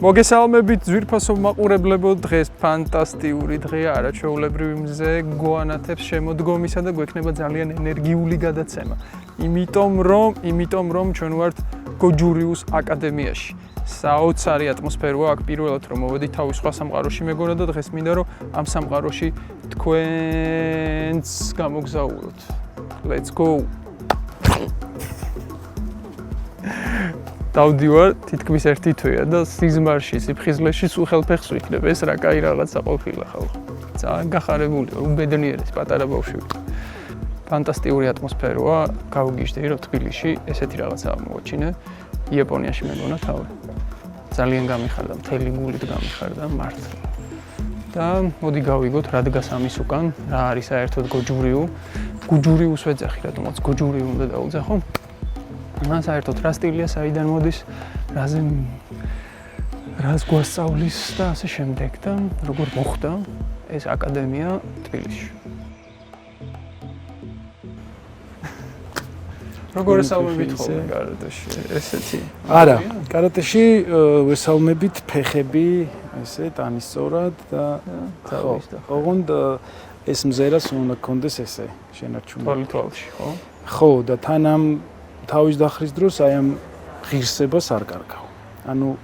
მოგესალმებით ძვირფასო მაყურებლებო, დღეს ფანტასტიკური დღეა, არაჩვეულებრივი მზე გოანათებს შემოდგომისა და გვექნება ძალიან ენერგიული გადაცემა. იმიტომ რომ ჩვენ ვართ გოჯურიუს აკადემიაში. საოცარი ატმოსფეროა აქ, პირველად რომ მოვედი თავის სხვა სამყაროში მეგონა და დღეს მინდა რომ ამ სამყაროში თქვენს გამოგზაუროთ. Let's go. დავდივარ თითქმის ერთი თვეა და სიზმარში, სიფხიზლეში სულ ხელფეხს ვიქნებ, ეს რა კაი რაღაცა ყოფილა ხალხო. ძალიან გახარებული ვარ, უბედნიერეს პატარა ბავშვი ვიყავ. ფანტასტიკური ატმოსფეროა, გავგიჟდი რომ თბილისში ესეთი რაღაცა მოვაჩინე. იაპონიაში მეგონა თავი. ძალიან გამიხარდა, მთელი გულით გამიხარდა მართლა. და მოდი გავიგოთ რა დგას ამის უკან, რა არის საერთოდ გოჯურიუ. გოჯურიუს ვეძახი, რატომაც გოჯურიუ უნდა დაუძახო. საერთოდ რა სტილია, საიდან მოდის, რას გვასწავლის და ასე შემდეგ და როგორ მოხდა ეს აკადემია თბილისში. როგორ ესალმებით ხოლმე კარატეში? ესეთი? არა, კარატეში ვესალმებით ფეხები, ესე ტანისწორად და ოღონდ ეს მზერას უნდა გქონდეს ესე შენარჩუნებული. თვალში, ხო? ხო, და თან ამ თავის დახრის დროს აი ამ ღირსებას არ კარგავ. ანუ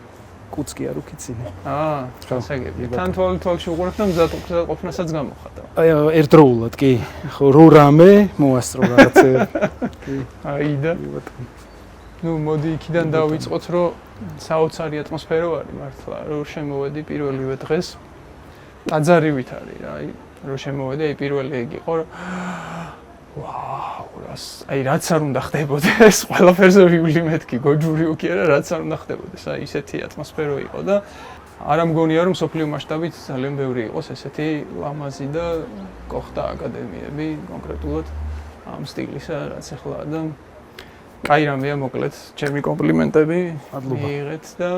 კუცკი არ უკიცინე. გასაგებია. თან თვალში უყურებ და მზად ყოფნასაც გამოხატავ. აი ერთდროულად კი. ხო, რო რამე მოასწრო რაღაცეები. კი. აიდა. ნუ მოდი იქიდან დავიწყოთ, რომ საოცარი ატმოსფერო არის მართლა. რო შემოვედი პირველივე დღეს ტაძარივით არის რა. აი რო შემოვედი, აი პირველი ეგ იყო, რომ ვაუ, აი რაც არ უნდა ხდებოდეს, ყველაფერზე ვივლი მეთქი, გოჯურიუ კი არა, რაც არ უნდა ხდებოდეს. აი ისეთი ატმოსფერო იყო და არ ამგონია რომ სოფლიო მასშტაბით ძალიან ბევრი იყოს ესეთი ლამაზი და გოხდა აკადემიები კონკრეტულად ამ სტილისა, რაც ახლა და კაი რამეა, მოკლედ, ჩემი კომპლიმენტები მიიღეთ და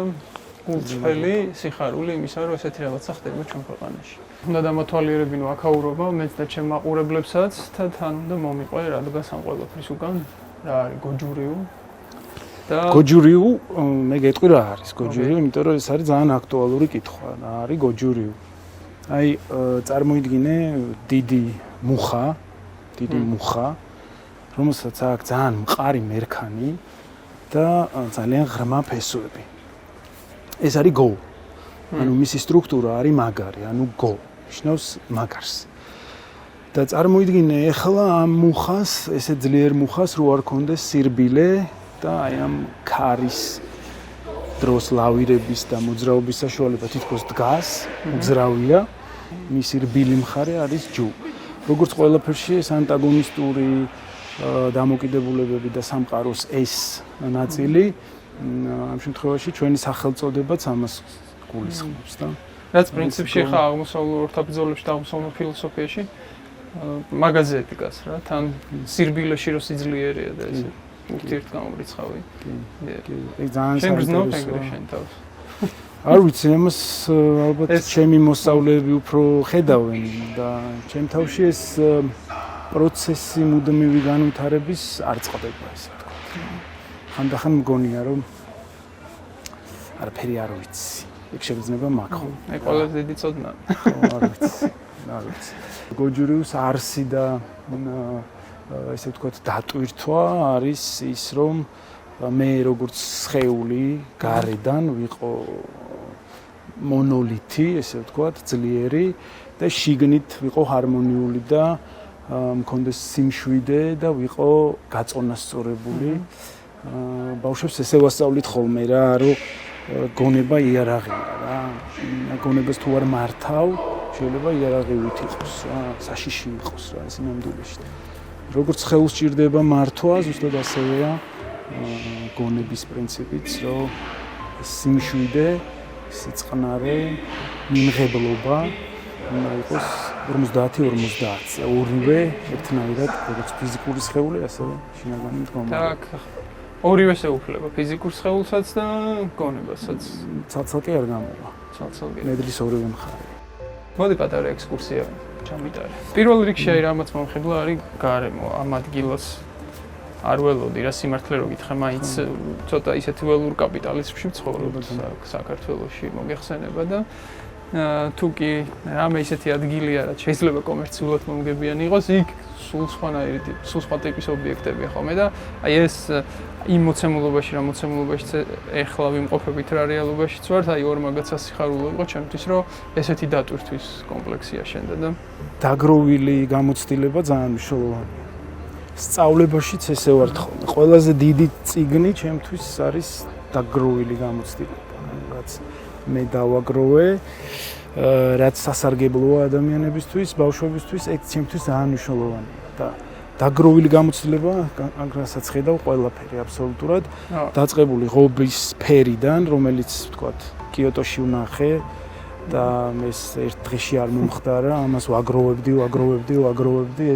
გულწრფელი სიხარული იმისა, რომ ესეთი რაღაცა ხდება ჩვენ ქვეყანაში. უნდა დამათვალიერებინო აქაურობა, მეც და ჩემ მაყურებლებსაც და თან უნდა მომიყვე რა დგას ამ ყველაფრის უკან, რა არის გოჯურიუ და გოჯურიუ, მე გეტყვი რა არის გოჯურიუ, იმიტომ რომ ეს არის ძალიან აქტუალური კითხვა, რა არის გოჯურიუ. აი, წარმოიდგინე დიდი მუხა, რომელსაც აქვს ძალიან მყარი მერქანი და ძალიან ღრმა ფესვები. ეს არის გო. ანუ მისი სტრუქტურა არის მაგარი, ანუ გო. ნიშნავს მაგარს. და წარმოიდგინე ახლა ამ მუხას, ესე ძლიერ მუხას რო არ კონდეს სირბილე და აი ამ ქარის დროს ლავირების და მოძრაობის საშუალება თითქოს დგას, უძრავია. მისი რბილი მხარე არის ჯუ. როგორც ყველაფერში ეს ანტაგონისტური დამოკიდებულებები და სამყაროს ეს ნაწილი ამ შემთხვევაში ჩვენი სახელწოდებაც ამას გულისხმობს და რაც პრინციპში ხა აღმოსავლურ ორთაბრძოლებში და აღმოსავლურ ფილოსოფიაში მაგაზე ეტიკას რა თან სირბილეში რო სიძლიერია და ესე ურთიერთგამორიცხავი. კი, ძალიან საინტერესოა. არ ვიცი, ამას ალბათ ჩემი მოსწავლეები უფრო ხედავენ და ჩემ თავში ეს პროცესი მუდმივი განვითარების არ წყდება ესე ვთქვა. ხანდახან მგონია რომ არაფერი არ ვიცი. ეგ შეიძლება მაგხო. აი ყველაზე დიდი ცოდნა. არ ვიცი. არ ვიცი. გოჯურიუს არსი და ესე ვთქვათ დატვირთვა არის ის რომ მე როგორც სხეული გარედან ვიყო მონოლითი, ესე ვთქვათ, ძლიერი და შიგნით ვიყო ჰარმონიული და მქონდეს სიმშვიდე და ვიყო გაწონასწორებული. ბავშვებს ესე ვასწავლით ხოლმე რა, რომ გონება იარაღია რა. გონებას თუ არ მართავ, შეიძლება იარაღივით იყოს რა, საშიში იყოს რა, ეს ნამდვილად. როგორც ხელს ჭირდება მართვა, ზუსტად ასევეა გონების პრინციპიც, რომ სიმშვიდე, სიწყნარე, მიმღებლობა უნდა იყოს 50-50, ორივე ერთნაირად, როგორც ფიზიკური სხეული, ასევე შინაგანი მდგომარეობა. так, ორივე შეუფლება, ფიზიკურ სხეულსაც და გონებასაც. ცალ-ცალკე არ გამოვა. ცალ-ცალკე. მედლის ორივე მხარე. მოდი პატარა ექსკურსია ჩამიტარე. პირველ რიგში აი რამაც მომხიბლა არის გარემო, ამ ადგილას არ ველოდი რა სიმართლე რო გითხრა, მაინც ცოტა ისეთი ველურ კაპიტალიზმში ვცხოვრობ საქართველოში მოგეხსენება და თუ კი რამე ისეთი ადგილია რაც შეიძლება კომერციულად მომგებიანი იყოს, იქ სულ სხვა ტიპის ობიექტებია ხოლმე და აი ეს იმ მოცემულობაში რა მოცემულობაშიც ეხლა ვიმყოფებით რა რეალობაშიც ვართ, აი ორ მაგაცა სიხარულო იყო ჩემთვის, რომ ესეთი დატვირთვის კომპლექსი აშენდა და დაგროვილი გამოცდილება ძალიან მნიშვნელოვანია. სწავლებაშიც ესე ვართ ხოლმე. ყველაზე დიდი წიგნი ჩემთვის არის დაგროვილი გამოცდილება. რაც მე დავაგროვე, რაც სასარგებლოა ადამიანებისთვის, ბავშვებისთვის, ეგ ჩემთვის ძალიან მნიშვნელოვანია და დაგროვილი გამოცდილება, რასაც ხედავ ყველაფერი აბსოლუტურად დაწყებული ღობის სფერიდან, რომელიც ვთქვათ, კიოტოში ვნახე და ეს ერთ დღეში არ მომხდარა, ამას ვაგროვებდი,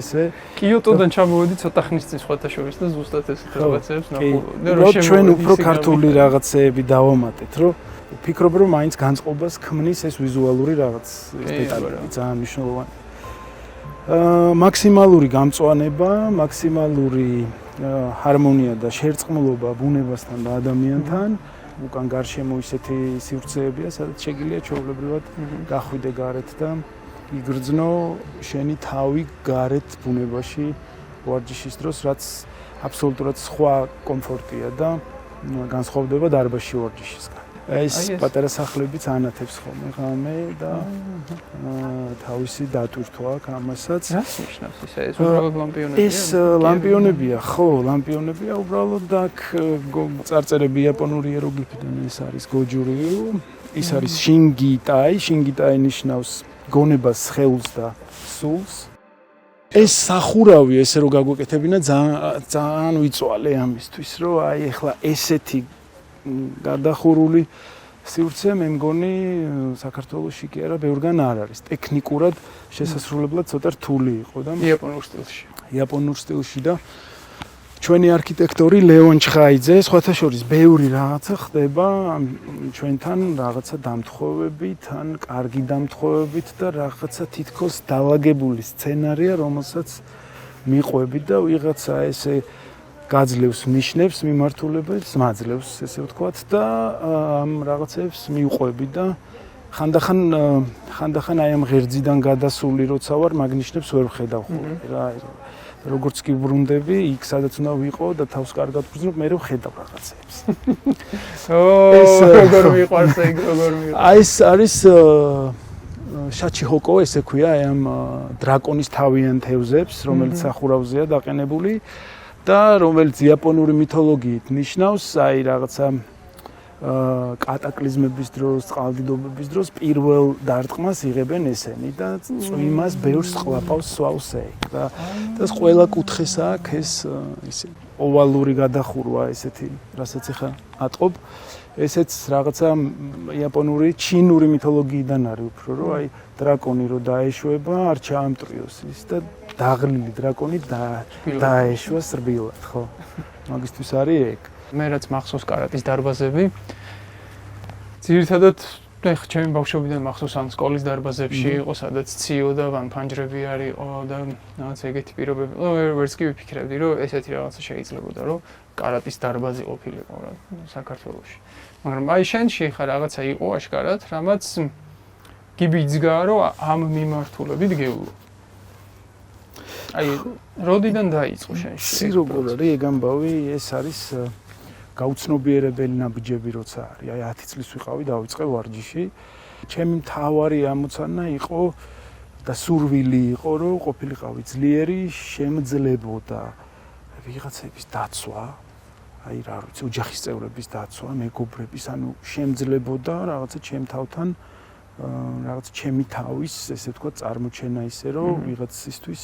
ესე. კიოტოდან ჩამოვედი ცოტა ხნის წინ სხვათა შორის და ზუსტად ესეთ რაღაცებს ნახულობდი. რომ ჩვენ უფრო ქართული რაღაცეები დავამატეთ, რომ ვფიქრობ, რომ მაინც განწყობას ქმნის ეს ვიზუალური რაღაც დეტალები, ძალიან მნიშვნელოვანი. მაქსიმალური გამწვანება, მაქსიმალური ჰარმონია და შერწყმულობა ბუნებასთან და ადამიანთან. უკან გარშემო ისეთი სივრცეებია, სადაც შეგიძლია ჩვეულებრივად გახვიდე გარეთ და იგრძნო შენი თავი გარეთ ბუნებაში ვარჯიშის დროს, რაც აბსოლუტურად სხვა კომფორტია და განსხვავდება დარბაზში ვარჯიშისგან. ეს პატარა სახლებიც ანათებს ხოლმე ღამე და თავისი დატვირთვა აქვს ამასაც. რას ნიშნავს ისე? ეს უბრალოდ ლამპიონებია? ეს ლამპიონებია, ხო, ლამპიონებია უბრალოდ აქ წარწერები იაპონური იეროგლიფიდან ეს არის გოჯურიუ, ის არის შინგიტაი, შინგიტაი ნიშნავს გონებას, სხეულს და სულს. ეს სახურავი ესე რომ გაგვეკეთებინა ძალიან ვიწვალე ამისთვის, რომ აი ეხლა ესეთი გადახურული სივრცე მე მგონი საქართველოში კი არა ბევრგან არ არის. ტექნიკურად შესასრულებლად ცოტა რთული იყო და იაპონურ სტილში და ჩვენი არქიტექტორი ლეონ ჩხაიძე სხვათა შორის ბევრი რაღაცა ხდება ჩვენთან რაღაცა დამთხოვებით, ან კარგი დამთხოვებით და რაღაცა თითქოს დაალაგებული სცენარია, რომელსაც მიყვებით და ვიღაცა ესე გაძლევს ნიშნებს მიმართულებებს, მაძლევს ესე ვთქვათ და ამ რაღაცებს მიყვები და ხანდახან აი ამ ღერძიდან გადასული როცა ვარ, მაგ ნიშნებს ვერ ვხედავ ხოლმე რა. როგორც კი ბრუნდები, იქ სადაც უნდა ვიყო და თავს კარგად ვგრძნობ, მე ვხედავ რაღაცებს. ეს როგორ მიყვარს ეგ, როგორ მიყვარს. აი ეს არის შაჩიჰოკო, ესე ქვია, აი ამ დრაკონის თავიან თევზებს, რომელიც სახურავზეა დაყენებული. და რომელიც იაპონური მითოლოგიით ნიშნავს აი რაღაცა კატაკლიზმების დროს, წყალდიდობების დროს პირველ დარტყმას იღებენ ესენი და წვიმას ბევრს ყლაპავს სვავსე. და ეს ყველა კუთხეს აქვს ეს ისე ოვალური გადახურვა ესეთი, რასაც ახლა ატყობ. ესეც რაღაცა იაპონური, ჩინური მითოლოგიიდან არის უფრო, რომ აი დრაკონი რო დაეშვება, არ ჩაამტრიოს ის და დაღლილი დრაკონი დაეშვა სრბილად, ხო? მაგისთვის არის ეგ. მე რაც მახსოვს კარატის დარბაზები. ძირითადად ეხ ჩემი ბავშვობიდან მახსოვს ან სკოლის დარბაზებში იყო, სადაც ციო და ვანფანჯრები არისო და რაღაც ეგეთი პირობები. ვერც კი ვიფიქრებდი, რომ ესეთი რაღაცა შეიძლებოდა, რომ კარატის დარბაზი ყოფილიყო რა საქართველოში. მაგრამ აი შენში ხა რაღაცა იყო აშკარად, რამაც გიბიძგა, რომ ამ მიმართულებით გეულო. აი როდიდან დაიწყო შენში? სი როგორ არის ეგ ამბავი, ეს არის გაუცნობიერებელი ნაბიჯები როცა არის. აი 10 წლის ვიყავი, დავიწყე ვარჯიში. ჩემი მთავარი ამოცანა იყო და სურვილი იყო, რომ ყოფილიყავი ძლიერი, შემძლებოდა ვიღაცების დაცვა. აი რა ვიცი, ოჯახის წევრების დაცვა, მეგობრების, ანუ შემძლებოდა რაღაცა ჩემ თავთან, რაღაცა ჩემი თავის, ესე ვთქვა, წარმოჩენა ისე, რომ ვიღაცისთვის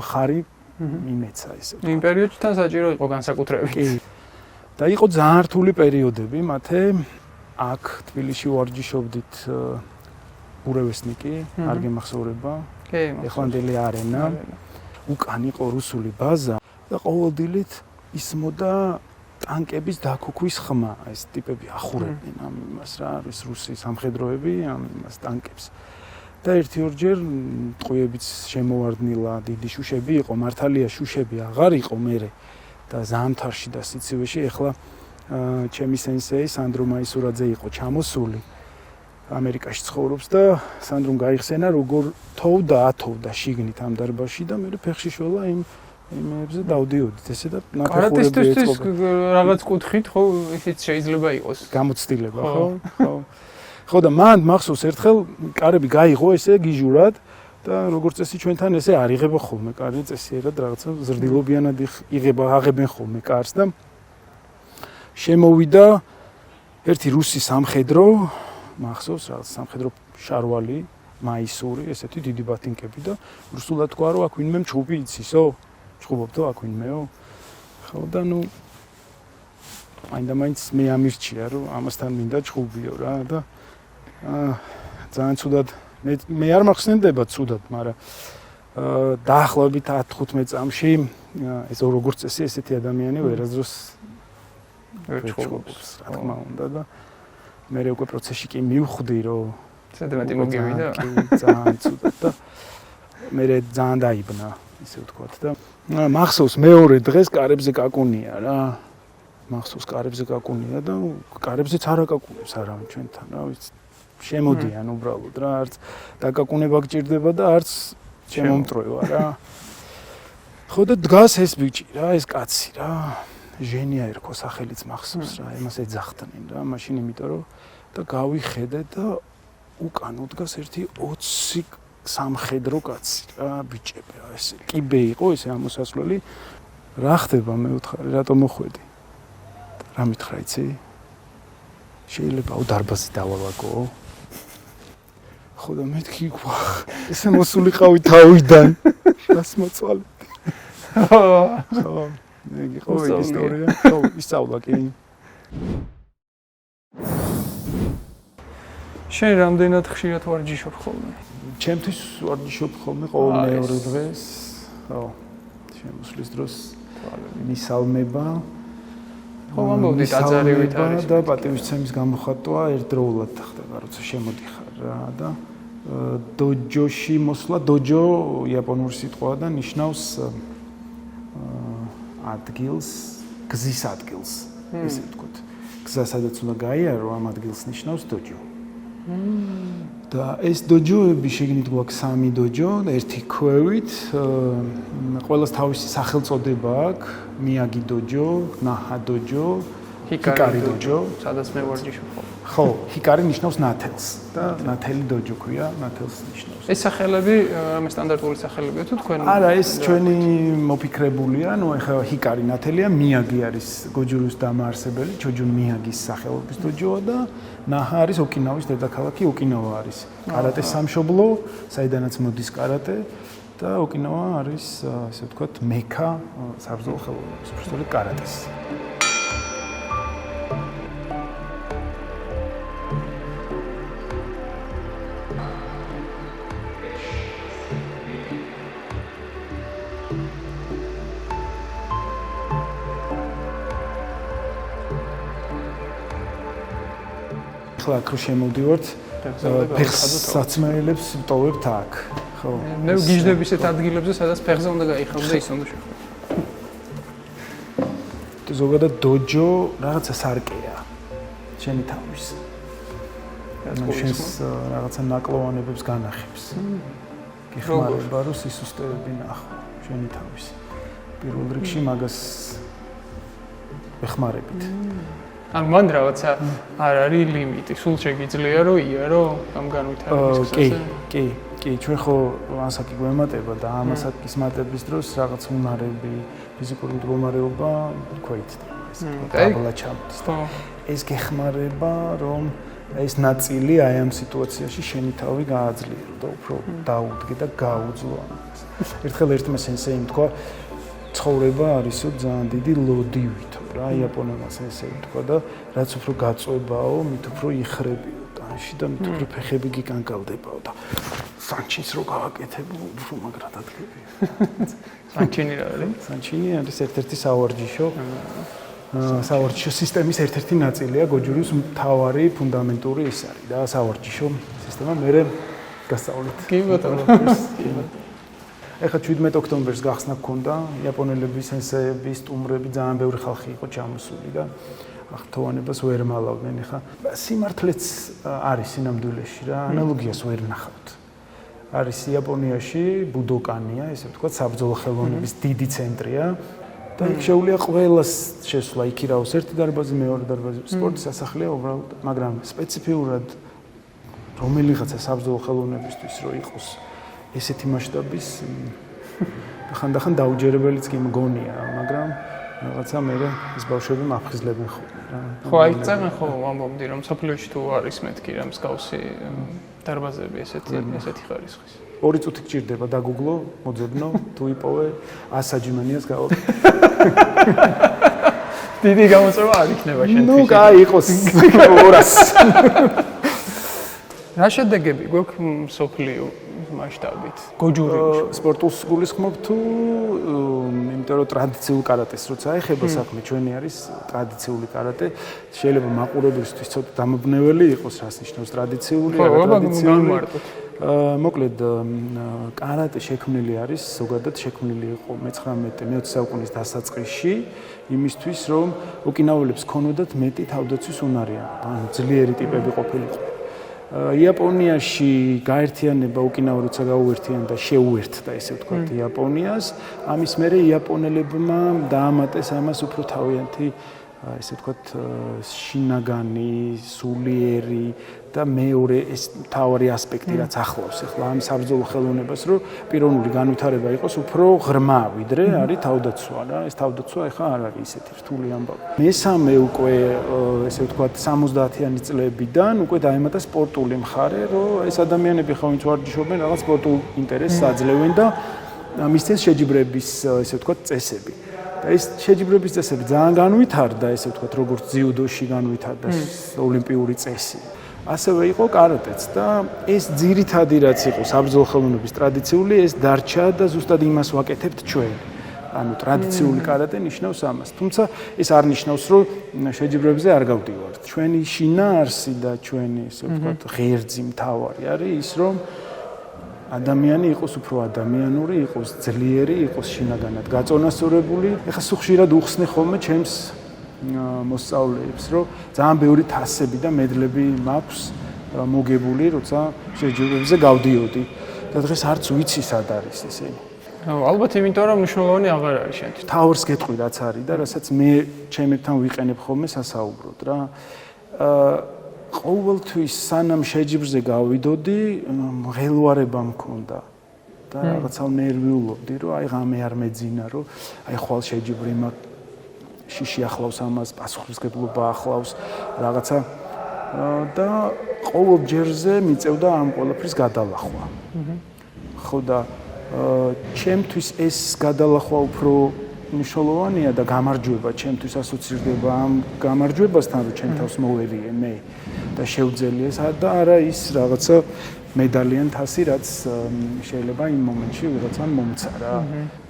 მხარი მიმეცა ესე. იმ პერიოდში თან საჭირო იყო განსაკუთრებით. კი. და იყო ძალიან რთული პერიოდები, მათე აქ თბილისში ვარჯიშობდით ურევესნიკი, არ გემახსოვრება. კი, ეხლანდელი არენა. უკან იყო რუსული ბაზა და ყოველდილით ისმოდა ტანკების დაქუქვის ხმა, ეს ტიპები ახურებდნენ ამ იმას რა, არის რუსი სამხედროები ამ იმას ტანკებს. და ერთი-ორჯერ ტყვიებიც შემოვარდნილა, დიდი შუშები იყო, მართალია შუშები აღარ იყო მერე და ზამთარში და სიცივეში. ეხლა ჩემი სენსეი სანდრო მაისურაძე იყო ჩამოსული ამერიკაში ცხოვრობს და სანდრომ გაიხსენა როგორ თოვდა ათოვდა შიგნით ამ დარბაზში და მე ფეხში შველა იმებზე დავდიოდით ესე და ნაფეხურები ეწყობა. რაღაც კუთხით ხო ისიც შეიძლება იყოს გამოცდილება ხო? ხო და მან მახსოვს ერთხელ კარები გაიღო ესე გიჟურად და როგორც წესი ჩვენთან ესე არ იღება ხოლმე კარი წესიერად რაღაცა ზრდილობიანად აღებენ ხოლმე კარს და შემოვიდა ერთი რუსი სამხედრო მახსოვს რაღაც სამხედრო შარვალი მაისური ესეთი დიდი ბათინკები და რუსულად თქვა რომ აქ ვინმე მჩუბი იცისო ჩხუბობდო აქ ვინმეო ხო და ნუ მაინდა-მაინც მე ამირჩია რომ ამასთან მინდა ჩხუბიო რა და ძალიან ცუდად მე არ მახსენდება ცუდად მაგრამ დაახლოებით 10-15 წამში ეს როგორც წესი ესეთი ადამიანი ვერასდროს ვერ ჩხუბობს რა თქმა უნდა და მე უკვე პროცესში კი მივხვდი რომ ზედმეტი მოგივიდა ძალიან ცუდად და მე ძალიან დაიბნა ისე ვთქვათ და მახსოვს მეორე დღეს კარებზე კაკუნია რა მახსოვს კარებზე კაკუნია და კარებზეც არ აკაკუნებს არავინ ჩვენთან რა ვიცი შემოდიან უბრალოდ რა არც დაკაკუნება გჭირდება და არც შემომტრევა რა ხო და დგას ეს ბიჭი რა ეს კაცი რა ჟენია ერქვა სახელიც მახსოვს რა იმას ეძახდნენ რა მაშინ იმიტომ რომ და გავიხედე და უკან უდგას ერთი 20 სამხედრო კაცი რა ბიჭები რა ეს კიბე იყო ესე ამოსასვლელი რა ხდება მე ვთხარი რატომ მოხვედი რა მითხრა იცი შეიძლება დარბაზი დავალაგო ხო და მეთქი ესე მოსულიყავი თავიდან გასმოწვალე ხო მე გიყო ისტორია ხო ისწავლა კი შენ რამდენად ხშირად ვარჯიშობ ხოლმე ჩემთვის ვარჯიშობ ხოლმე ყოველ მეორე დღეს ხო შემოსვლის დროს მისალმება ხო ამბობდი დაძარივით არის და პატივისცემის გამოხატვა ერთდროულად ხდება როცა შემოდიხარ რა და დოჯოში მოსვლა დოჯო იაპონური სიტყვაა და ნიშნავს ადგილს გზის ადგილს ესე ვთქვათ გზა სადაც უნდა გაიარო ამ ადგილს ნიშნავს დოჯო და ეს დოჯოები შეგნით გვაქვს 3 დოჯო ერთი ქვევით ყველას თავისი სახელწოდება აქვს მიაგი დოჯო ნაჰა დოჯო ჰიკარი დოჯო, სადაც მე ვარჯიშობ. ხო, ჰიკარი ნიშნავს ნათელს და ნათელი დოჯო ქვია, ნათელს ნიშნავს. ეს სახელები, რამე სტანდარტული სახელებია თუ თქვენ? არა, ეს ჩვენი მოფიქრებულია, ნუ ეხლა ჰიკარი ნათელია, მიაგი არის გოჯურის დამაარსებელი, ჩოჯუნ მიაგის სახელობის დოჯოა და ნაჰა არის ოკინავის დედაქალაქი, ოკინავა არის კარატეს სამშობლო, საიდანაც მოდის კარატე და ოკინავა არის, ასე ვთქვათ, მექა საბრძოლო ხელოვნების, უბრალოდ კარატეს. ახლა აქ რო შემოვდივართ, ფეხსაცმელებს ვტოვებთ აქ. ხო. მე ვგიჟდები ისეთ ადგილებზე, სადაც ფეხზე უნდა გაიხაროს და ის უნდა შეხვდე. ზოგადად დოჯო რაღაცა სარკეა. შენი თავის. შენს რაღაცა ნაკლოვანებებს განახებს. გიხმარება რომ სისუსტეები ნახო შენი თავის. პირველ რიგში მაგას ეხმარებით. ანუ მან რაღაცა არ არის ლიმიტი, სულ შეგიძლია რომ იარო ამ განვითარების გზაზე. კი, ჩვენ ხო ასაკი გვემატება და ამ ასაკის მატების დროს რაღაც უნარები, ფიზიკური მდგომარეობა ქვეითდება, ეს დაბლა ჩამოდის. ეს გეხმარება რომ ეს ნაწილი აი ამ სიტუაციაში შენი თავი გააძლიერო და უფრო დაუდგე და გაუძლო ამას. ერთხელ ერთმა სენსეიმ თქვა ცხოვრება არისო ძალიან დიდი ლოდივითო რა იაპონელმა სენსეიმ თქვა და რაც უფრო გაწვებაო, მით უფრო იხრებიო ტანში და მით უფრო ფეხები გიგანგალდებაო და სანჩინს რო გავაკეთებო, უფრო მაგრად ადგებია. სანჩინი რა არის? სანჩინი არის ერთ-ერთი სავარჯიშო სისტემის ერთ-ერთი ნაწილია, გოჯურის მთავარი ფუნდამენტური ის არის და სავარჯიშო სისტემა მე გასწავლით. კი ბატონო. ეხლა 17 ოქტომბერს გახსნა გქონდა იაპონელების სენსეები, სტუმრები, ძალიან ბევრი ხალხი იყო ჩამოსული და ახთოვანებას ვერ მალავდნენ. ეხლა სიმართლეც არის სინამდვილეში რა, ანალოგიას ვერ ნახავთ. არის იაპონიაში ბუდოკანია, ესე ვთქვათ, საბრძოლო ხელოვნების დიდი ცენტრია და იქ შეუძლია ყველას შესვლა, იქირაოს ერთი დარბაზი, მეორე დარბაზი, სპორტის სასახლეა უბრალოდ, მაგრამ სპეციფიურად რომელიღაცა საბრძოლო ხელოვნებისთვის რო იყოს ესეთი მასშტაბის ხანდახან დაუჯერებელიც კი მგონია, მაგრამ რაღაცა მე ეს ბავშვები მაფხიზლებენ ხოლმე რა. ხო, აი წამენ ხო ამბობდი რომ სოფლიოში თუ არის მეთქი რა მსგავსი დარბაზები ესეთი ხარისხის. 2 წუთი გჭირდება დაგუგლო, მოძებნო, თუ იპოვე 100 საჯიმანიას გავაკეთე. დიდი გამოწვევა არ იქნება შენთვის. ნუ კაი იყოს 200. რა შედეგები გვაქვს სოფლიო მასშტაბით? გოჯური სპორტულს გულისხმობ თუ იმიტომ რომ ტრადიციულ კარატეს როცა ეხება საქმე ჩვენი არის ტრადიციული კარატე შეიძლება მაყურებლისთვის ცოტა დამაბნეველი იყოს რას ნიშნავს ტრადიციული არატრადიციული მოკლედ კარატე შექმნილი არის ზოგადად შექმნილი იყო მე-19 საუკუნის დასაწყისში იმისთვის რომ ოკინაველებს ქონოდათ მეტი თავდაცვის უნარი ანუ ძლიერი ტიპები ყოფილიყო იაპონიაში გაერთიანება ოკინავა როცა გაუერთიანდა და შეუერთდა ესე ვთქვათ იაპონიას ამის მერე იაპონელებმა დაამატეს ამას უფრო თავიანთი ესე ვთქვათ შინაგანი, სულიერი და მეორე ეს თავარი ასპექტი რაც ახლავს ახლა ამ საბრძოლო ხელოვნებას რომ პიროვნული განვითარება იყოს უფრო ღრმა ვიდრე არის თავდაცვა რა ეს თავდაცვა ახლა არ არის ისეთი რთული ამბავი. მესამე უკვე ესე ვთქვათ 70-იანი წლებიდან უკვე დაემატა სპორტული მხარე რომ ეს ადამიანები ხომ ვინც ვარჯიშობენ რაღაც სპორტულ ინტერესს აძლევენ და მისცეს შეჯიბრების ესე ვთქვათ წესები. და ეს შეჯიბრების წესები ძალიან განვითარდა, ესე ვთქვათ, როგორც ძიუდოში განვითარდა ოლიმპიური წესი. ასევე იყო კარატეც და ეს ძირითადი რაც იყო საბრძოლო ხელოვნების ტრადიციული, ეს დარჩა და ზუსტად იმას ვაკეთებთ ჩვენ. ანუ ტრადიციული კარატე ნიშნავს ამას. თუმცა ეს არ ნიშნავს, რომ შეჯიბრებზე არ გავდივართ. ჩვენი შინაარსი და ჩვენი, ესე ვთქვათ, ღერძი მთავარი არის ის, რომ ადამიანი იყოს უფრო ადამიანური, იყოს ძლიერი, იყოს შინაგანად გაწონასწორებული. ეხლა სუხშირად უხსნე ხოლმე ჩემს მოსწავლეებს, რომ ძალიან ბევრი თასები და მედლები მაქვს მოგებული, როცა შეჯიბრებზე გავდიოდი. და დღეს არც ვიცი სად არის ესენი. ალბათ იმიტომ რომ მნიშვნელოვანი აღარ არის შენთვის. თავის გეტყვი რაც არის და რასაც მე ჩემებთან ვიყენებ ხოლმე სასაუბროდ რა. ყოველთვის სანამ შეჯიბრზე გავიდოდი, მღელვარება მქონდა. და რაღაცა ნერვიულობდი, რომ აი ღამე არ მეძინა, რომ აი ხვალ შეჯიბრი მაქვს, შიში ახლავს ამას, პასუხისმგებლობა ახლავს, რაღაცა და ყოველ ჯერზე მიწევდა ამ ყველაფრის გადალახვა. ხო და ჩემთვის ეს გადალახვა უფრო მნიშვნელოვანია და გამარჯვება ჩემთვის ასოცირდება ამ გამარჯვებასთან, რომ ჩემ თავს მოვერიე მე და შევძელიე და არა ის რაღაცა медалиен თასი რაც შეიძლება იმ მომენტში ვიღაცამ მომცა რა.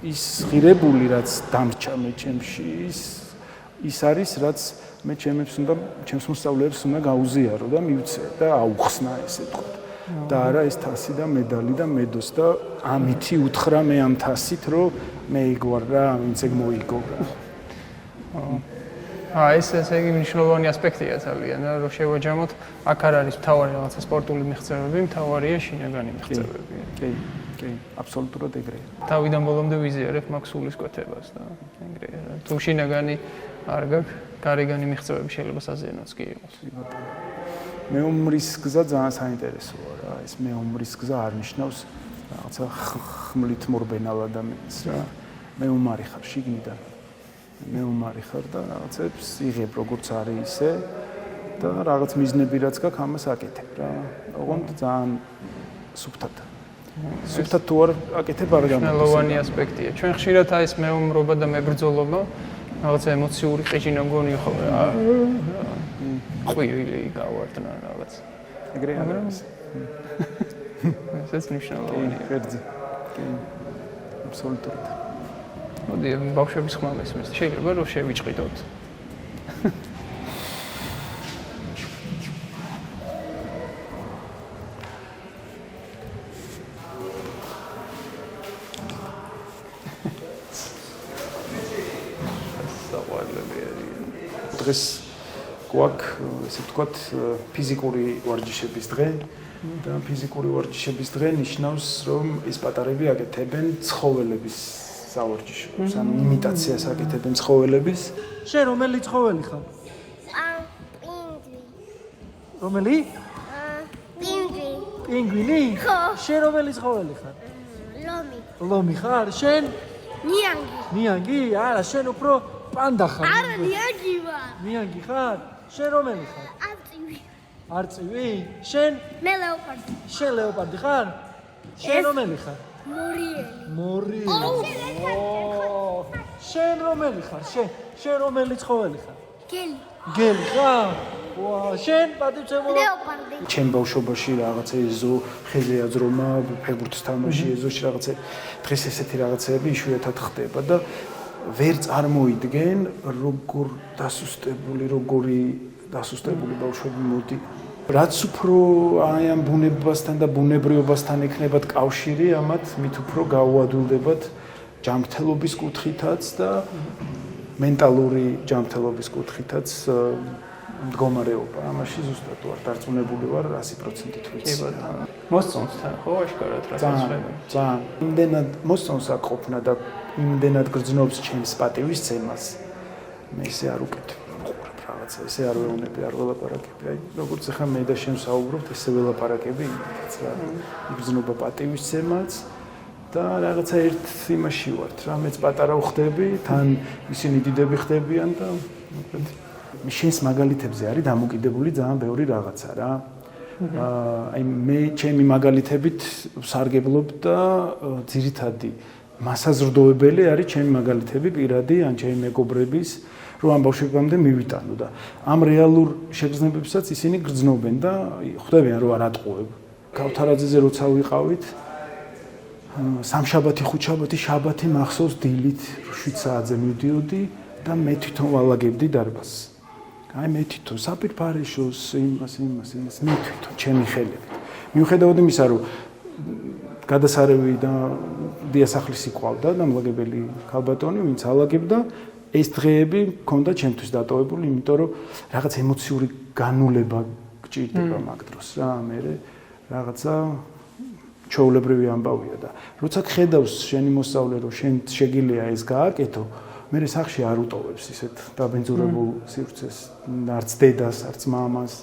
ის ღირებული რაც დამრჩა მე ჩემში ის არის რაც მე ჩემს მოსწავლეებს უნდა გაუზიარო და მივცე და აუხსნა ესე ვთქვათ. და არა ეს თასი და медали და медოს და ამითი უთხრა მე ამ თასით რომ მე იგوار რა, ვინც ეგ მოიგო რა. ეს ესე იგი მნიშვნელოვანი ასპექტია ძალიან რა, რომ შევაჯამოთ, აქ არ არის მთავარი რაღაცა სპორტული მიღწევები, მთავარია შინაგანი მიღწევები. კი, აბსოლუტურად ეგრეა. თავიდან ბოლომდე ვიზიარებ მაგ სულისკვეთებას და ეგრეა რა. თუ შინაგანი არ გაქვს, გარეგანი მიღწევები შეიძლება საზიანოც კი იყოს. მეომრის გზა ძალიან საინტერესოა რა. ეს მეომრის გზა არ ნიშნავს რაღაცა ხმლით მორბენალ ადამიანს რა. მეომარი ხარ შიგნიდან. მეომარი ხარ და რაღაცებს იღებ როგორც არის ისე და რაღაც მიზნები რაც გაქვს ამას აკეთებ რა. ოღონდ ძალიან სუფთად. სუფთად თუ არ აკეთებ არ გამოდის. მნიშვნელოვანი ასპექტია. ჩვენ ხშირად აი ეს მეომრობა და მებრძოლობა რაღაცა ემოციური ყიჟინა მგონი ხო რა. ყვირილი გავარდნა რაღაც. ეგრე არის. ესეც მნიშვნელოვანია. ვერძი. კი. აბსოლუტურად. მოდი ბავშვების ხმა მესმის. შეიძლება რომ შევიჭყიდოთ. დღეს გვაქვს ესე ვთქვათ ფიზიკური ვარჯიშების დღე და ფიზიკური ვარჯიშების დღე ნიშნავს რომ ეს პატარები აკეთებენ ცხოველების სავარჯიშოებს, ანუ იმიტაციას აკეთებენ ცხოველების. შენ რომელი ცხოველი ხარ? პინგვინი. რომელი? პინგვინი. პინგვინი? ხო. შენ რომელი ცხოველი ხარ? ლომი. ლომი ხარ? შენ? ნიანგი. ნიანგი? არა, შენ უფრო პანდა ხარ. არა, ნიანგი ვარ. ნიანგი ხარ? შენ რომელი ხარ? არწივი. არწივი? შენ? მე ლეოპარდი. შენ ლეოპარდი ხარ? შენ რომელი ხარ? მორიელი. მორიელი. შენ რომელი ხარ? შენ რომელი ცხოველი ხარ? გელი. გელი ხარ? ვა, შენ პატივცემულო. ლეოპარდი. ჩემ ბავშვობაში რაღაცა ეზო, ხეზე აძრომა, ფეხბურთის თამაში, ეზოში რაღაცა დღეს ესეთი რაღაცეები იშვიათად ხდება და ვერ წარმოიდგენ როგორი დასუსტებული ბავშვები მოდი. რაც უფრო აი ამ ბუნებასთან და ბუნებრიობასთან ექნებათ კავშირი, ამათ მით უფრო გაუადვილდებათ ჯანმრთელობის კუთხითაც და მენტალური ჯანმრთელობის კუთხითაც მდგომარეობა. ამაში ზუსტად ვარ დარწმუნებული ვარ 100%-ით ვიცი. კი ბატონო. მოსწონს თან ხო აშკარად რა ძალიან, ძალიან. იმდენად მოსწონს აქ ყოფნა და იმდენად გრძნობს ჩემს პატივისცემას. მე ესე არ უკეთებ. რაღაცა ესე არ ვეუბნები, არ ველაპარაკები. აი, როგორც ახლა მე და შენ საუბრობთ, ესე ველაპარაკები იმით რა. იგრძნობა პატივისცემაც და რაღაცა ერთ იმაში ვართ რა. მეც პატარა ვხდები, თან ისინი დიდები ხდებიან და შენს მაგალითებზე არის დამოკიდებული ძალიან ბევრი რაღაცა რა. აი მე ჩემი მაგალითებით ვსარგებლობ და ძირითადი მასაზრდოებელი არის ჩემი მაგალითები პირადი ან ჩემი მეგობრების რომ ამ ბავშვებამდე მივიტანო და ამ რეალურ შეგრძნებებსაც ისინი გრძნობენ და ხვდებიან რომ არ ატყუებ. გავთარაძეზე როცა ვიყავით სამშაბათი, ხუთშაბათი, შაბათი მახსოვს დილით 7 საათზე მივდიოდი და მე თვითონ ვალაგებდი დარბაზს. აი მე თვითონ საპირფარეშოს იმას მე თვითონ ჩემი ხელებით. მიუხედავად იმისა რომ გადასარევი და დიასახლის იყავდა და მლაგებელი ქალბატონი ვინც ალაგებდა ეს დღეები მქონდა ჩემთვის დატოვებული, იმიტომ რომ რაღაც ემოციური განულება გჭირდება მაგ დროს რა, მე რაღაცა ჩვეულებრივი ამბავია და როცა ხედავს შენი მოსწავლე რომ შენ შეგიძლია ეს გააკეთო, მე სახში არ უტოვებს ისეთ დაბინძურებულ სივრცეს, არც დედას, არც მამას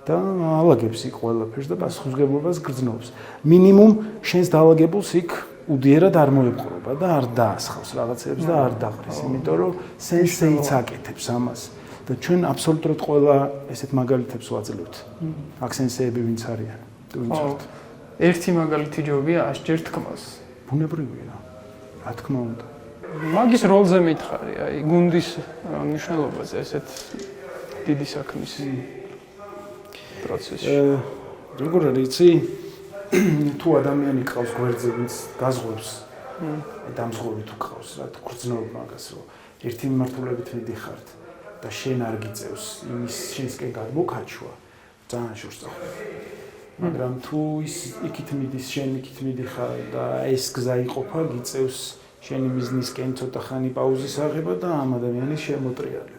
და ალაგებს იქ ყველაფერს და პასუხისმგებლობას გრძნობს. მინიმუმ შენს დაალაგებულს იქ უდიერად არ მოეპყრობა და არ დაასხავს რაღაცებს და არ დაყრის, იმიტომ რომ სენსეიც აკეთებს ამას. და ჩვენ აბსოლუტურად ყველა ესეთ მაგალითებს ვაძლევთ. აქ სენსეები ვინც არიან, ვინც ართ. ერთი მაგალითი ჯობია 100-ჯერ თქმას. ბუნებრივია. რა თქმა უნდა. მაგის როლზე მითხარი, აი გუნდის მნიშვნელობაზე ესეთ დიდი საქმის პროცესში. როგორ არის იცი? თუ ადამიანი ყავს გვერდზე, ვინც გაზღვევს, დამზღვევი თუ ყავს, რა გრძნობ მაგას, რომ ერთი მიმართულებით მიდიხართ და შენ არ გიწევს იმის შენსკენ გადმოქაჩვა, ძალიან შორს წახვიდე. მაგრამ თუ ის იქით მიდის, შენ იქით მიდიხარ და ეს გზა იყოფა, გიწევს შენი მიზნისკენ ცოტა ხანი პაუზის აღება და ამ ადამიანის შემოტრიალება.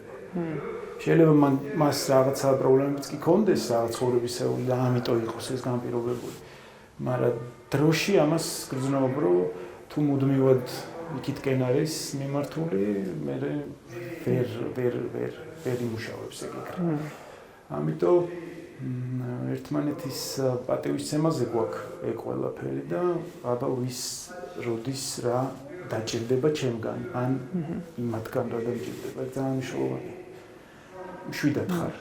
შეიძლება მას რაღაცა პრობლემებიც კი ქონდეს, რაღაც ცხოვრებისეული და ამიტომ იყოს ეს განპირობებული. მაგრამ დროში ამას გრძნობ, რომ თუ მუდმივად იქითკენ არის მიმართული, მე ვერ იმუშავებს ეგ იქ. ამიტომ ერთმანეთის პატივისცემაზე გვაქვს ეგ ყველაფერი და აბა ვის როდის რა დაჭირდება ჩემგან, ან იმათგან რა დაჭირდება, ძალიან მნიშვნელოვანია. მშვიდად ხარ.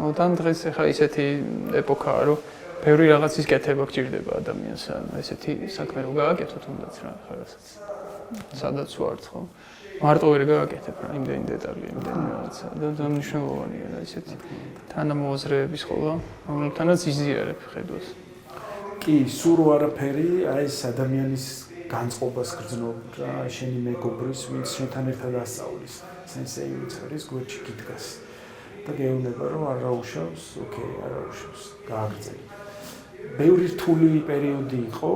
მოთან დღეს ახლა ისეთი ეპოქაა, რომ ბევრი რაღაცის კეთება გჭირდება ადამიანს, ანუ ესეთი საქმე რო გააკეთო თუნდაც რა, ხარასაც. სადაც ვართ, ხო? მარტო ვერ გააკეთებ რა, იმდენი დეტალი, იმდენი რაღაცა. და მნიშვნელოვანია რა ისეთი თანამოაზრეების ხოლო, რომელთანაც იზიარებ ხედავს. კი, სულ არაფერი, აი ეს ადამიანის განწყობას გრძნობ რა, შენი მეგობრის, ვინც შენთან ერთად ასწავლის, სენსეი ვინც არის, გვერდში გიდგას. და გეუბნება რომ არ რაუშავს, ოკეი, არ რაუშავს, გააგრძელე. ბევრი რთული პერიოდი იყო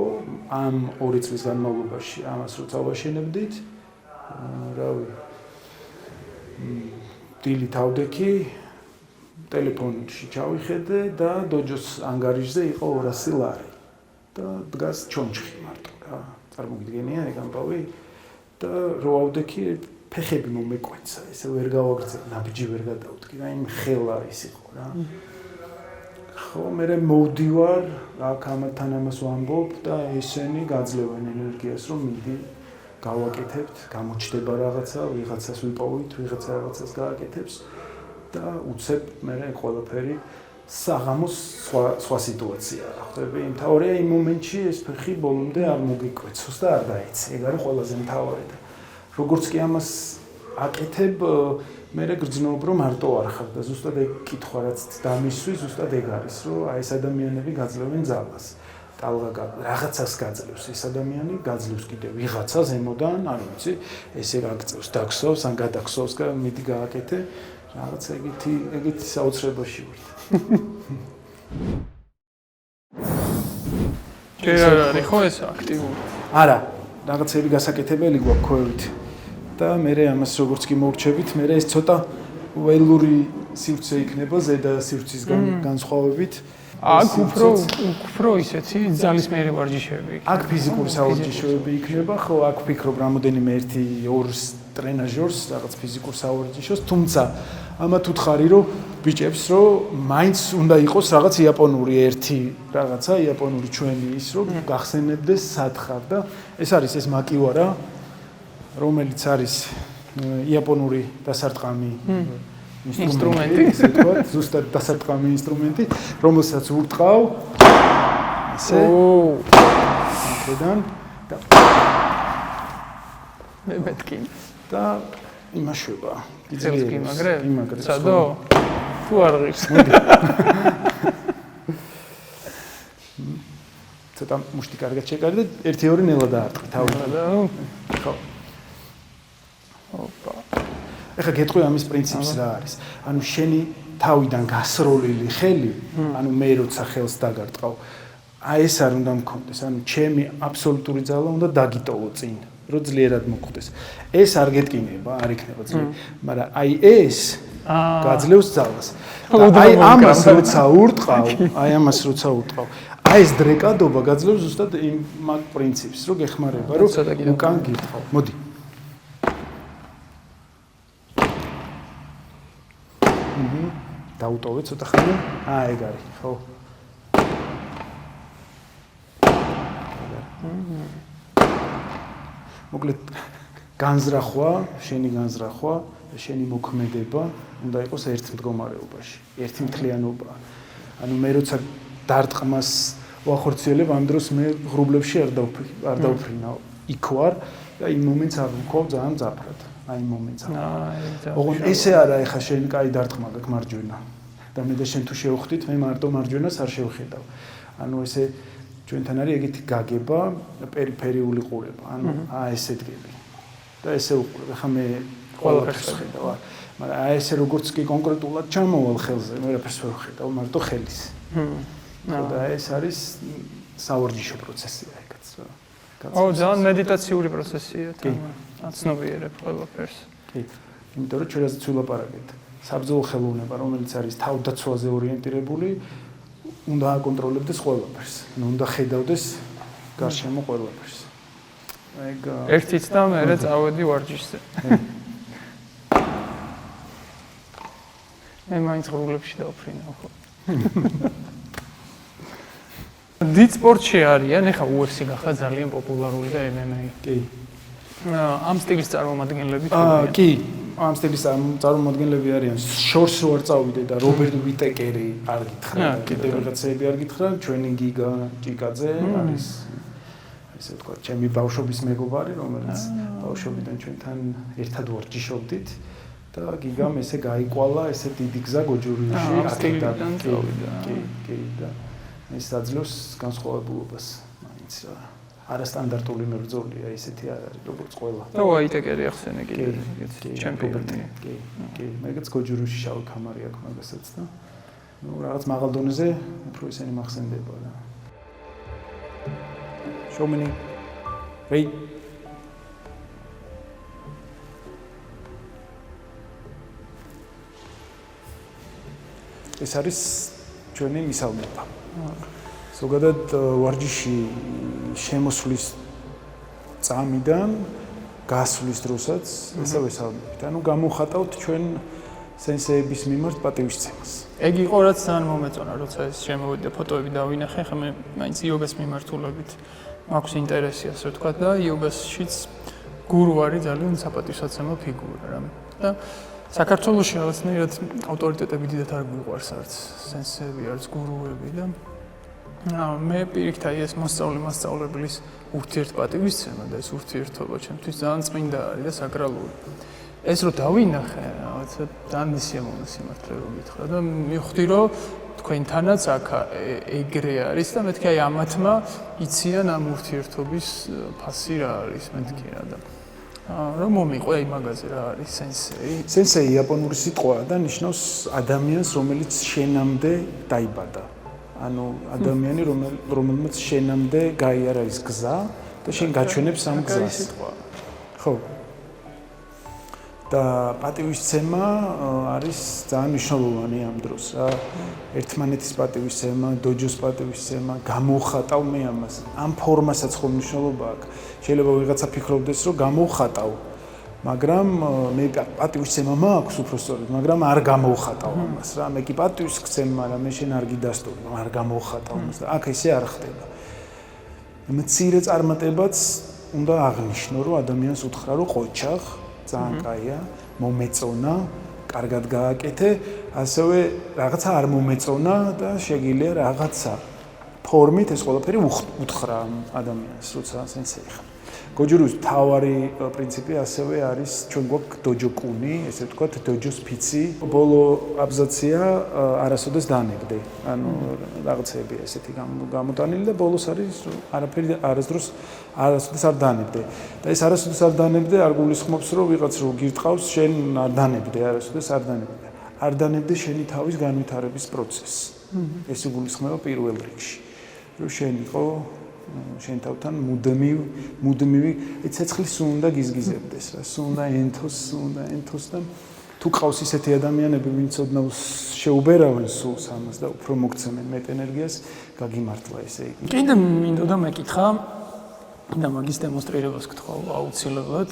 ამ 2 წლის განმავლობაში, ამას როცა ვაშენებდით, რავი. დილით ავდექი, ტელეფონში ჩავიხედე და დოჯოს ანგარიშზე იყო 200 ლარი. და დგას ჩონჩხი მარტო რა. წარმოგიდგენია ეგ ამბავი და რო ავდექი ფეხები მომეკვეცა, ესე ვერ გავაგრძელე, ნაბიჯი ვერ გადავდგი და იმ ხელა ის იყო რა. ხო, მე მოვდივარ, აქ ამათთან ამას ვამბობ და ესენი გაძლევენ ენერგიას, რომ მიდი გავაკეთებთ, გამოჩდება რაღაცა, ვიღაცას ვიპოვით, ვიღაცა რაღაცას გააკეთებს და უცებ მე ყველაფერი საღამოს სხვა სიტუაციაა. ხვდები, მთავარია იმ მომენტში ეს ფეხი ბოლომდე არ მოგიკვეცოს და არ დაეცე. ეგ არის ყველაზე მთავარი და როგორც კი ამას აკეთებ, მე გრძნობ რომ მარტო არ ხარ და ზუსტად ეგ კითხვა რაც დამისვი, ზუსტად ეგ არის, რომ აი ეს ადამიანები გაძლევენ ძალას. ტალღა რაღაცას გაძლევს ეს ადამიანი, გაძლევს კიდე ვიღაცა ზემოდან, ანუ ვიცი, ესე გაგწევს, დაგსოვს, ან გადაგსოვს, მიდი გააკეთე, რაღაც ეგეთი საოცრებაში ვარ. ჯერ არ არის ხო ეს აქტიური? არა, რაღაცები გასაკეთებელი გვაქვს ქვევით. და მე ამას როგორც კი მოვრჩებით, მე ეს ცოტა ველური სივრცე იქნება ზედა სივრცისგან განსხვავებით. აქ უფრო ისეთი ძალისმიერი ვარჯიშები. აქ ფიზიკური სავარჯიშოები იქნება, ხო, აქ ვფიქრობ რამოდენიმე 1-2 ტრენაჟორს, რაღაც ფიზიკურ სავარჯიშოს, თუმცა ამათ უთხარი რომ ბიჭებს რომ მაინც უნდა იყოს რაღაც იაპონური ერთი რაღაცა, იაპონური ჩვენი ის რომ გახსენებდეს სათხარ და ეს არის ეს მაკივარა, რომელიც არის იაპონური დასარტყამი ინსტრუმენტი, ესე ვთქვათ, ზუსტად დასარტყამი ინსტრუმენტი, რომელსაც ურტყავ ესე აქედან და მე მეთქი და იმაშვება. გიძელს იმაგრებ? სადო? თუ არ ღირს. ცოტა მუშტი კარგად შეკარი და 1-2 ნელა დაარტყი თავი. ხო. ოპა. ეხლა გეტყვი ამის პრინციპს რა არის. ანუ შენი თავიდან გასროლილი ხელი, ანუ მე როცა ხელს დაგარტყავ, აი ეს არ უნდა მქონდეს, ანუ ჩემი აბსოლუტური ძალა უნდა დაგიტოვო წინ, რომ ძლიერად მოხდეს. ეს არ გეტკინება, არ იქნება ძლიერი, მაგრამ აი ეს გაძლევს ძალას. აი ამას როცა ურტყავ, აი ეს დრეკადობა გაძლევს ზუსტად იმ მაგ პრინციპს, რომ გეხმარება, რომ უკან გითხავ. მოდი. დაუტოვე ცოტა ხანი. ეგ არის, ხო. მოკლედ განზრახვა, შენი განზრახვა, შენი მოქმედება უნდა იყოს ერთ მდგომარეობაში, ერთმთლიანობა. ანუ მე როცა დარტყმას ვახორციელებ, ამ დროს მე ღრუბლებში არ დავფრინავ. იქ ვარ და იმ მომენტს არ ვქო ძალიან მძაფრად. აი იმ მომენტს. ოღონდ ესე არა, ეხა შენ კაი დარტყმა გაქვს მარჯვენა. და მე და შენ თუ შევხვდით, მე მარტო მარჯვენას არ შევხედავ. ანუ ესე ჩვენთან არის ეგეთი გაგება, პერიფერიული ყურება. ანუ ესე დგები. და ესე უყურებ. ეხა მე ყველაფერს ხედავ. მაგრამ აი ესე როგორც კი კონკრეტულად ჩამოვალ ხელზე, მე რაფერს ვერ ხედავ, მარტო ხელის. და ეს არის საوردიშო პროცესია ეგაც. ძალიან მედიტაციური პროცესია, აცნობიერებ ყველაფერს. კი. იმიტომ რომ ჩვენ რაზეც ვილაპარაკეთ, საბრძოლო ხელოვნება, რომელიც არის თავდაცვაზე ორიენტირებული, უნდა აკონტროლებდეს ყველაფერს. ანუ უნდა ხედავდეს გარშემო ყველაფერს. ეგ ერთიც და მერე წავედი ვარჯიშზე. მე მაინც ღრუბლებში დავფრინავ ხო. დიდ სპორტში არიან, ეხა UFC გახდა ძალიან პოპულარული და MMA. კი. ამ სტილის წარმომადგენლები არიან. კი, ამ სტილის წარმომადგენლები არიან. შორს რო არ წავიდე და რობერტ ვიტეკერი არ გითხრა, კიდევ რაღაცები არ გითხრა, ჩვენი გიგა ჭიკაძე არის ესე ვთქვა, ჩემი ბავშვობის მეგობარი, რომელიც ბავშვობიდან ჩვენთან ერთად ვარჯიშობდით და გიგამ ესე გაიყვალა, ესე დიდი გზა გოჯურიაში აქედან წავიდა. კი, და ეს აძლევს განსხვავებულობას, მაინც რა. არასტანდარტული მებრძოლია, ესეთი არ არის, როგორც ყველა. და ვაიტეკერი ახსენე კიდე, ჩემპიონი. კი, მეგეც გოჯურიაში შავი კამარი აქვს მაგასაც და ნუ რაღაც მაღალ დონეზე უფრო ისინი მახსენდება რა. Show me. Wait. ეს არის ჩვენი მისალმება. ზოგადად ვარჯიში შემოსვლის წამიდან გასვლის დროსაც ესე ვესალმებით. ანუ გამოვხატავთ ჩვენ სენსეების მიმართ პატივისცემას. ეგ იყო რაც ძალიან მომეწონა, როცა ეს შემოვიდა ფოტოები დავინახე, ხა მე მაინც იოგას მიმართულებით მაქვს ინტერესი, ასე ვთქვა და იოგაშიც გურუ არის ძალიან საპატივსაცემო ფიგურა რა. და საქართველოში რაღაცნაირად ავტორიტეტები დიდად არ გვიყვარს არც სენსეები, არც გურუები და მე პირიქით აი ეს მოსწავლებლის ურთიერთპატივისცემა და ეს ურთიერთობა ჩემთვის ძალიან წმინდა არის და საკრალური. ეს რო დავინახე, რაღაცა ძალიან მისიამოვნე სიმართლე რო გითხრა და მივხვდი რომ თქვენთანაც აქ ეგრე არის და მეთქი აი ამათმა იციან ამ ურთიერთობის ფასი რა არის მეთქი რა და რომ მომიყვე აი მაგაზე რა არის სენსეი. სენსეი იაპონური სიტყვაა და ნიშნავს ადამიანს, რომელიც შენამდე დაიბადა. ანუ ადამიანი, რომელმაც შენამდე გაიარა ის გზა და შენ გაჩვენებს ამ გზას. ხო. და პატივისცემა არის ძალიან მნიშვნელოვანი ამ დროს რა. ერთმანეთის პატივისცემა, დოჯოს პატივისცემა, გამოვხატავ მე ამას. ამ ფორმასაც ხომ მნიშვნელობა აქვს. შეიძლება ვიღაცა ფიქრობდეს, რომ გამოვხატავ, მაგრამ მე პატივისცემა მაქვს უბრალოდ, მაგრამ არ გამოვხატავ ამას რა. მე კი პატივის გცემ, მაგრამ მე შენ არ გიდასტური, არ გამოვხატავ ამას და აქ ესე არ ხდება. მცირე წარმატებაც უნდა აღნიშნო, რომ ადამიანს უთხრა, რომ ყოჩახ ძალიან კაია, მომეწონა, კარგად გააკეთე, ასევე რაღაცა არ მომეწონა და შეგიძლია რაღაცა ფორმით ეს ყველაფერი უთხრა ადამიანს, როცა სენსეი ხარ. გოჯურის მთავარი პრინციპი ასევე არის ჩვენ გვაქვს დოჯო კუნი, ესე ვთქვათ, დოჯოს ფიცი. ბოლო აბზაცია არასოდეს დანებდე. ანუ რაღაცები ესეთი გამოტანილი და ბოლოს არის არაფერი არასდროს არ დანებდე. და ეს არასოდეს არ დანებდე არ გულისხმობს, რომ ვიღაც რო გირტყავს, შენ არ დანებდე, არასოდეს არ დანებდე. არ დანებდე შენი თავის განვითარების პროცესს. ეს გულისხმება პირველ რიგში. რომ შენ იყო შენ თავთან მუდმივი ცეცხლის უნდა გიზგიზებდეს რა, უნდა ენთოს და თუ ყავს ისეთი ადამიანები, ვინც ოდნავ შეუბერავენ სულს ამას და უფრო მოგცემენ მეტ ენერგიას, გაგიმართლა ესე იგი. კიდე მინდოდა მეკითხა და მაგის დემონსტრირებას გთხოვ აუცილებლად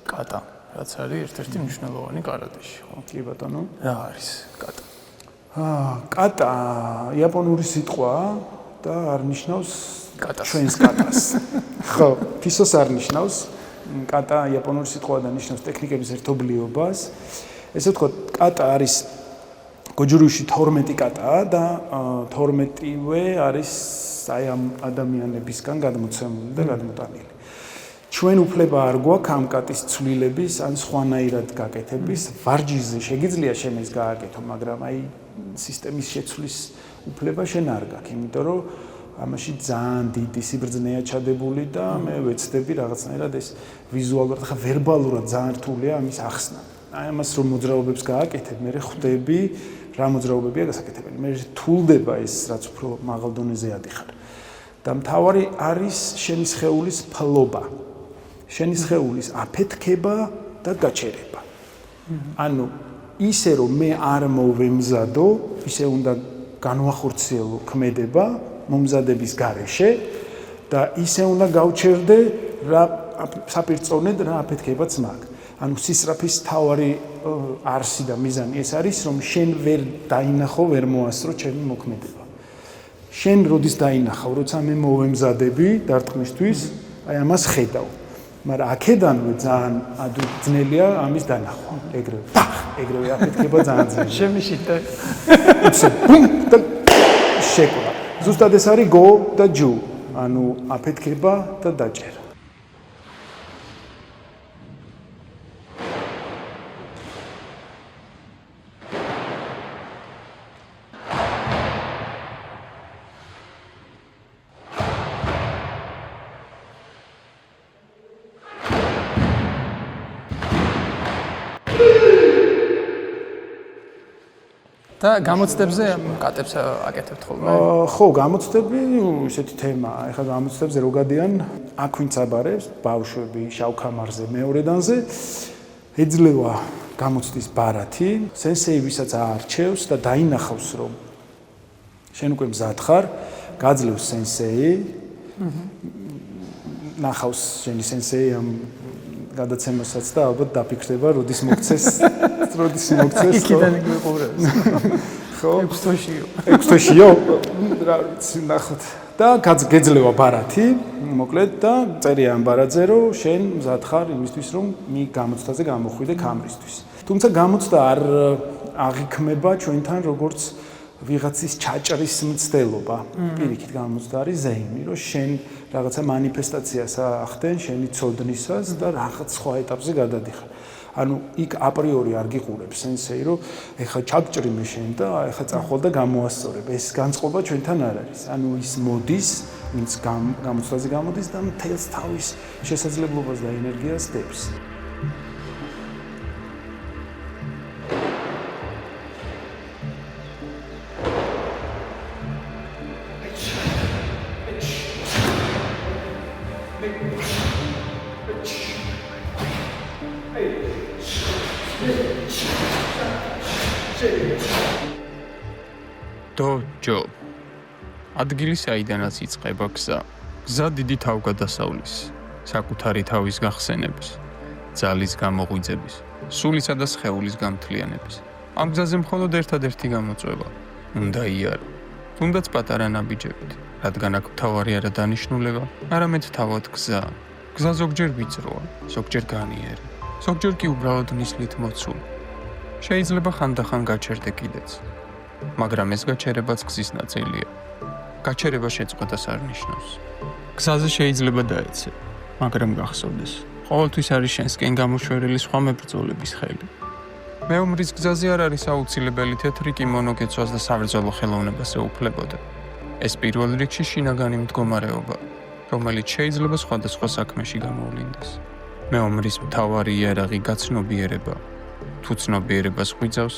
კატა, რაც არის ერთ-ერთი მნიშვნელოვანი კარატეში, ხო? კი ბატონო. რა არის კატა? კატა იაპონური სიტყვაა და არ ნიშნავს კატას. ჩვენს კატას. ხო, ფისოს არ ნიშნავს. კატა იაპონური სიტყვა და ნიშნავს ტექნიკების ერთობლიობას. ესე ვთქვათ, კატა არის გოჯურიში 12 კატაა და 12-ვე არის აი ამ ადამიანებისგან გადმოცემული და გადმოტანილი. ჩვენ უფლება არ გვაქვს ამ კატის ცვლილების ან სხვანაირად გაკეთების. ვარჯიშზე შეგიძლია შენ ეს გააკეთო, მაგრამ აი სისტემის შეცვლის უფლება შენ არ გაქვს, იმიტომ რომ ამაში ძალიან დიდი სიბრძნეა ჩადებული და მე ვეცდები რაღაცნაირად ეს ვიზუალურად ხა ვერბალურად ძალიან რთულია ამის ახსნა. აი ამას რომ მოძრაობებს გააკეთებ, მე ხვდები რა მოძრაობებია გასაკეთებელი. მე თულდება ეს რაც უფრო მაღალ დონეზე ადიხარ. და მთავარი არის შენი სხეულის ფლობა. შენი სხეულის აფეთქება და გაჩერება. ანუ ისე რომ მე არ მოვემზადო, ისე უნდა განვახორციელო ქმედება მომზადების გარეშე და ისე უნდა გავჩერდე რა საპირწონედ რა აფეთქებაც მაქვს. ანუ სისწრაფის თავარი არსი და მიზანი ეს არის რომ შენ ვერ დაინახო, ვერ მოასწრო ჩემი მოქმედება. შენ როდის დაინახავ, როცა მე მოვემზადები დარტყმისთვის, აი ამას ხედავ. მაგრამ აქედანვე ძალიან ძნელია ამის დანახვა. ეგრევე აფეთქება ძალიან ძნელია. შემიშიტე. იცი, ბუმ და შეკლა. ზუსტად ეს არის go და ju, ანუ აფეთქება და დაჭერა. და გამოცდებზე კატებს აკეთებთ ხოლმე? ხო, გამოცდები ისეთი თემაა. ეხლა გამოცდებზე რო გადიან, აქ ვინც აბარებს, ბავშვები შავქამარზე მეორედანზე ეძლევა გამოცდის ბარათი, სენსეი ვისაც აარჩევს და დაინახავს რომ შენ უკვე მზად ხარ, გაძლევს სენსეი. ნახავს შენი სენსეი ამ გადაცემასაც და ალბათ დაფიქრდება, როდის მოგცეს. იქიდან გვიყურებს. ხო, 6 თვეშიო. 6 თვეშიო? რა ვიცი, ნახოთ. და გეძლევა ბარათი, მოკლედ და წერია ამ ბარათზე, რომ შენ მზად ხარ იმისთვის, რომ მი გამოცდაზე გამოხვიდე კამრისთვის. თუმცა გამოცდა არ აღიქმება ჩვენთან როგორც ვიღაცის ჩაჭრის მცდელობა. პირიქით გამოცდა არის ზეიმი, რომ შენ რაღაცა მანიფესტაციას ახდენ შენი ცოდნისას და რაღაც სხვა ეტაპზე გადადიხარ. ანუ იქ აპრიორი არ გიყურებს სენსეი, რომ ეხა ჩაგჭრი მე შენ და ეხა წახვალ და გამოასწორებ. ეს განწყობა ჩვენთან არ არის. ანუ ის მოდის, ვინც გამოცდაზე გამოდის და მთელს თავის შესაძლებლობას და ენერგიას დებს. დოჯო ადგილი საიდანაც იწყება გზა. გზა დიდი თავგადასავლის, საკუთარი თავის გახსენების, ძალის გამოღვიძების, სულისა და სხეულის გამთლიანების. ამ გზაზე მხოლოდ ერთადერთი გამოწვევა უნდა იარო. თუნდაც პატარა ნაბიჯებით, რადგან აქ მთავარი არა დანიშნულება, არამედ თავად გზა. გზა ზოგჯერ ვიწროა, ზოგჯერ განიერი, ზოგჯერ კი უბრალოდ ნისლით მოცული. შეიძლება ხანდახან გაჩერდე კიდეც. მაგრამ ეს გაჩერებაც გზის ნაწილია. გაჩერება შეწყვეტას არ ნიშნავს. გზაზე შეიძლება დაეცე, მაგრამ გახსოვდეს, ყოველთვის არის შენსკენ გამოშვერილი სხვა მებრძოლების ხელი. მეომრის გზაზე არ არის აუცილებელი თეთრი კიმონო გეცვას და საბრძოლო ხელოვნებას ეუფლებოდა. ეს პირველ რიგში შინაგანი მდგომარეობა, რომელიც შეიძლება სხვადასხვა საქმეში გამოვლინდეს. მეომრის მთავარი იარაღი გაცნობიერება. თუ ცნობიერებას ღვიძავს,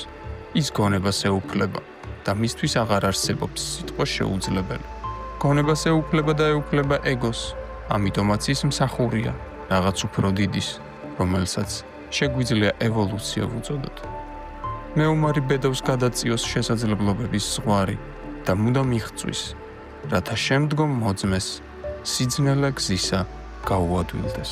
ის გონებას ეუფლება. და მისთვის აღარ არსებობს სიტყვა შეუძლებელი. გონებას ეუფლება და ეუფლება ეგოს, ამიტომაც ის მსახურია რაღაც უფრო დიდის, რომელსაც შეგვიძლია ევოლუცია ვუწოდოთ. მეომარი ბედავს გადაწიოს შესაძლებლობების ზღვარი და მუდამ იღწვის, რათა შემდგომ მოძმეს სიძნელე გზისა გაუადვილდეს.